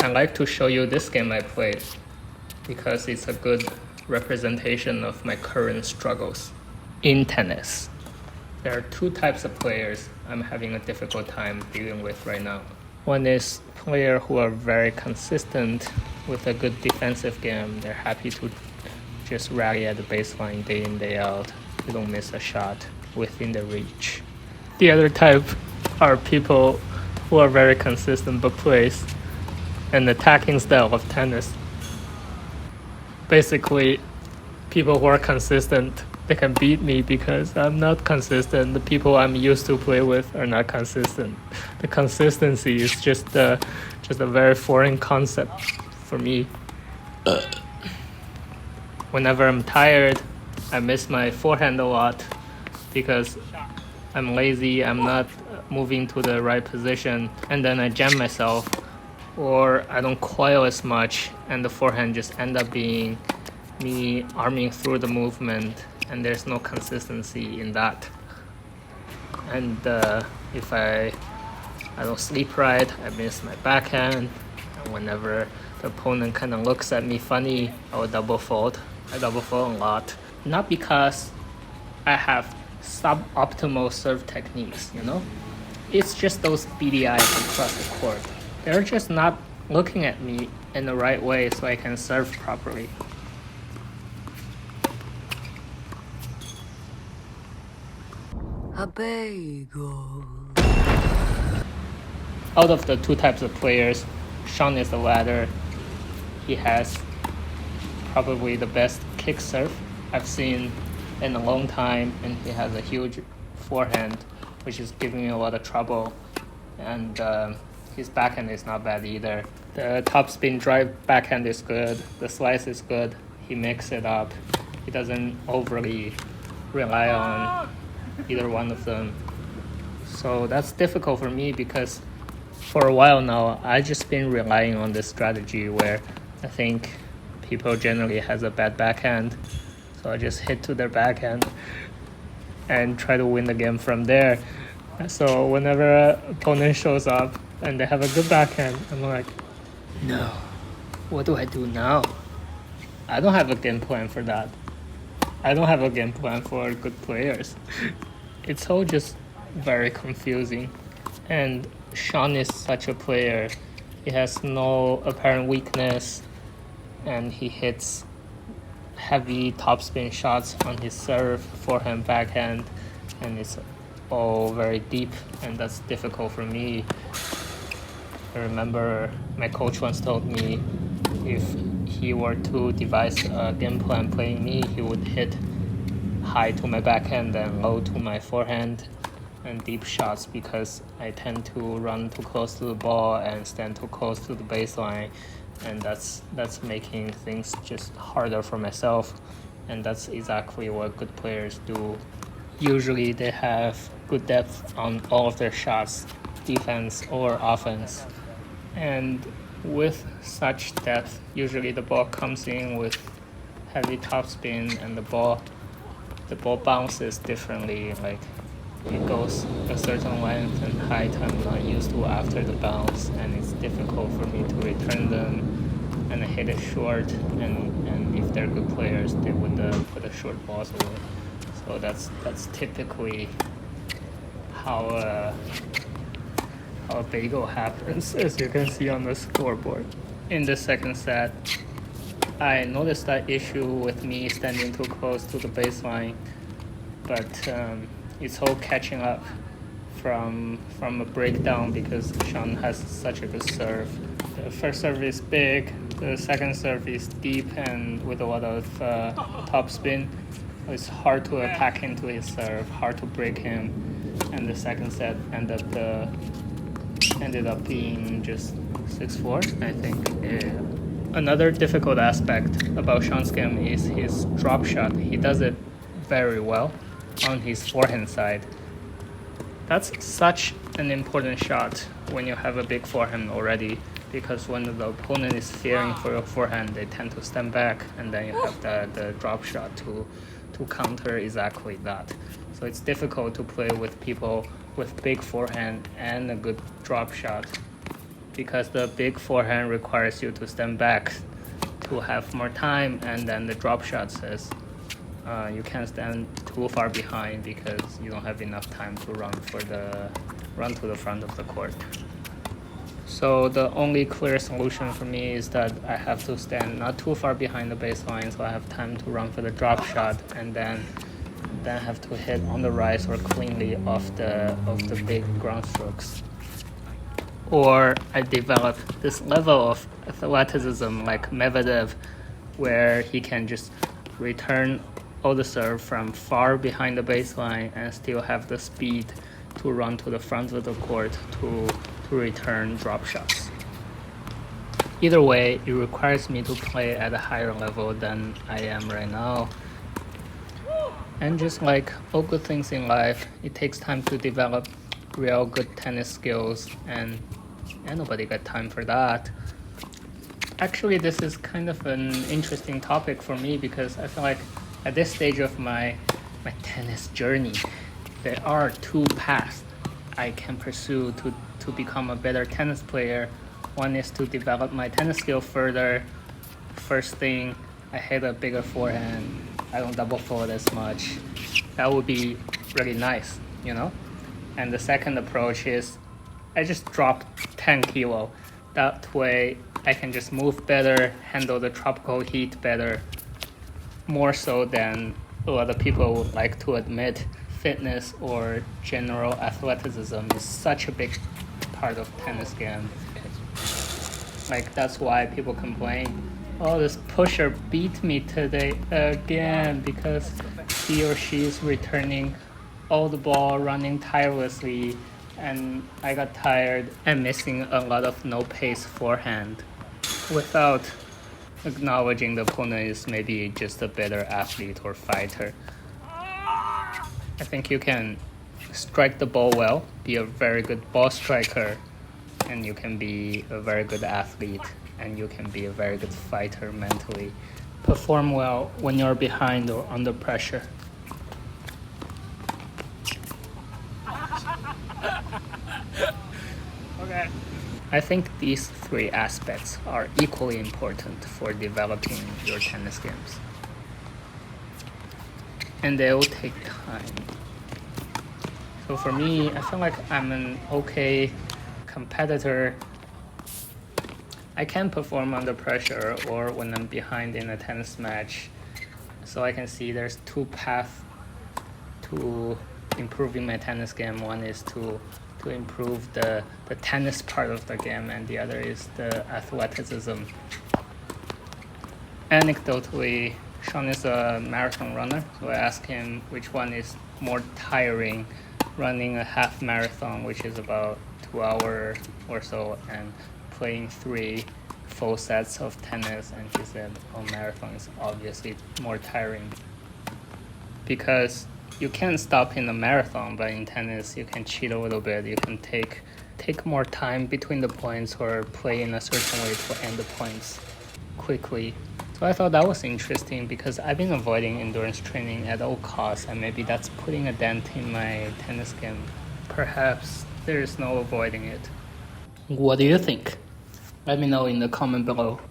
I'd like to show you this game I played because it's a good representation of my current struggles in tennis. There are two types of players I'm having a difficult time dealing with right now. One is players who are very consistent with a good defensive game. They're happy to just rally at the baseline day in, day out. They don't miss a shot within their reach. The other type are people who are very consistent but plays an attacking style of tennis. Basically, people who are consistent, they can beat me because I'm not consistent. The people I'm used to play with are not consistent. The consistency is just a very foreign concept for me. Whenever I'm tired, I miss my forehand a lot because I'm lazy, I'm not moving to the right position, and then I jam myself, or I don't coil as much, and the forehand just end up being me arming through the movement, and there's no consistency in that. And if I don't sleep right, I miss my backhand, and whenever the opponent kind of looks at me funny, I will double fault. I double fault a lot, not because I have suboptimal serve techniques, it's just those BDIs across the court. They're just not looking at me in the right way so I can serve properly. A bagel. Out of the two types of players, Sean is the latter. He has probably the best kick serve I've seen in a long time, and he has a huge forehand, which is giving me a lot of trouble. And his backhand is not bad either. The topspin drive backhand is good. The slice is good. He mixes it up. He doesn't overly rely on either one of them. So that's difficult for me because for a while now, I've just been relying on this strategy where I think people generally has a bad backhand. So I just hit to their backhand and try to win the game from there. So whenever an opponent shows up and they have a good backhand, I'm like, no, what do I do now? I don't have a game plan for that. I don't have a game plan for good players. It's all just very confusing. And Sean is such a player. He has no apparent weakness, and he hits heavy topspin shots on his serve, forehand, backhand, and it's all very deep, and that's difficult for me. I remember my coach once told me if he were to devise a game plan playing me, he would hit high to my backhand and low to my forehand and deep shots because I tend to run too close to the ball and stand too close to the baseline, and that's making things just harder for myself. And that's exactly what good players do. Usually they have good depth on all of their shots, defense or offense. And with such depth, usually the ball comes in with heavy topspin and the ball bounces differently. Like it goes a certain length and height I'm not used to after the bounce, and it's difficult for me to return them, and I hit it short, and if they're good players, they would put the short balls away. So that's typically how a bagel happens, as you can see on the scoreboard. In the second set, I noticed that issue with me standing too close to the baseline, but it's all catching up from a breakdown because Sean has such a good serve. The first serve is big, the second serve is deep and with a lot of topspin. It's hard to attack into his serve, hard to break him, and the second set ended up being just 6-4, I think. Yeah. Another difficult aspect about Sean's game is his drop shot. He does it very well on his forehand side. That's such an important shot when you have a big forehand already, because when the opponent is fearing for your forehand, they tend to stand back, and then you have the drop shot to counter exactly that. So it's difficult to play with people with big forehand and a good drop shot. because the big forehand requires you to stand back to have more time, and then the drop shot says you can't stand too far behind because you don't have enough time to run to the front of the court. So the only clear solution for me is that I have to stand not too far behind the baseline, so I have time to run for the drop shot, and then have to hit on the rise or cleanly off the big ground strokes. Or I develop this level of athleticism like Medvedev, where he can just return all the serve from far behind the baseline and still have the speed to run to the front of the court to return drop shots. Either way, it requires me to play at a higher level than I am right now. And just like all good things in life, it takes time to develop real good tennis skills, and nobody got time for that. Actually, this is kind of an interesting topic for me because I feel like at this stage of my tennis journey, there are two paths I can pursue to become a better tennis player. One is to develop my tennis skill further. First thing, I hit a bigger forehand. I don't double fault as much. That would be really nice, you know? And the second approach is I just drop 10 kilo. That way I can just move better, handle the tropical heat better, more so than a lot of people would like to admit. Fitness or general athleticism is such a big part of tennis game. Like, that's why people complain, oh, this pusher beat me today again because he or she is returning all the ball, running tirelessly, and I got tired and missing a lot of no-pace forehand without acknowledging the opponent is maybe just a better athlete or fighter. I think you can strike the ball well, be a very good ball striker, and you can be a very good athlete, and you can be a very good fighter mentally. Perform well when you're behind or under pressure. Okay. I think these three aspects are equally important for developing your tennis games. And they will take time. So for me, I feel like I'm an okay competitor. I can perform under pressure or when I'm behind in a tennis match. So I can see there's two paths to improving my tennis game. One is to improve the tennis part of the game, and the other is the athleticism. Anecdotally, Sean is a marathon runner, so I asked him which one is more tiring, running a half marathon, which is about 2 hours or so, and playing 3 full sets of tennis, and he said, oh, marathon is obviously more tiring. Because you can't stop in a marathon, but in tennis you can cheat a little bit. You can take more time between the points or play in a certain way to end the points quickly. So I thought that was interesting because I've been avoiding endurance training at all costs, and maybe that's putting a dent in my tennis game. Perhaps there is no avoiding it. What do you think? Let me know in the comment below.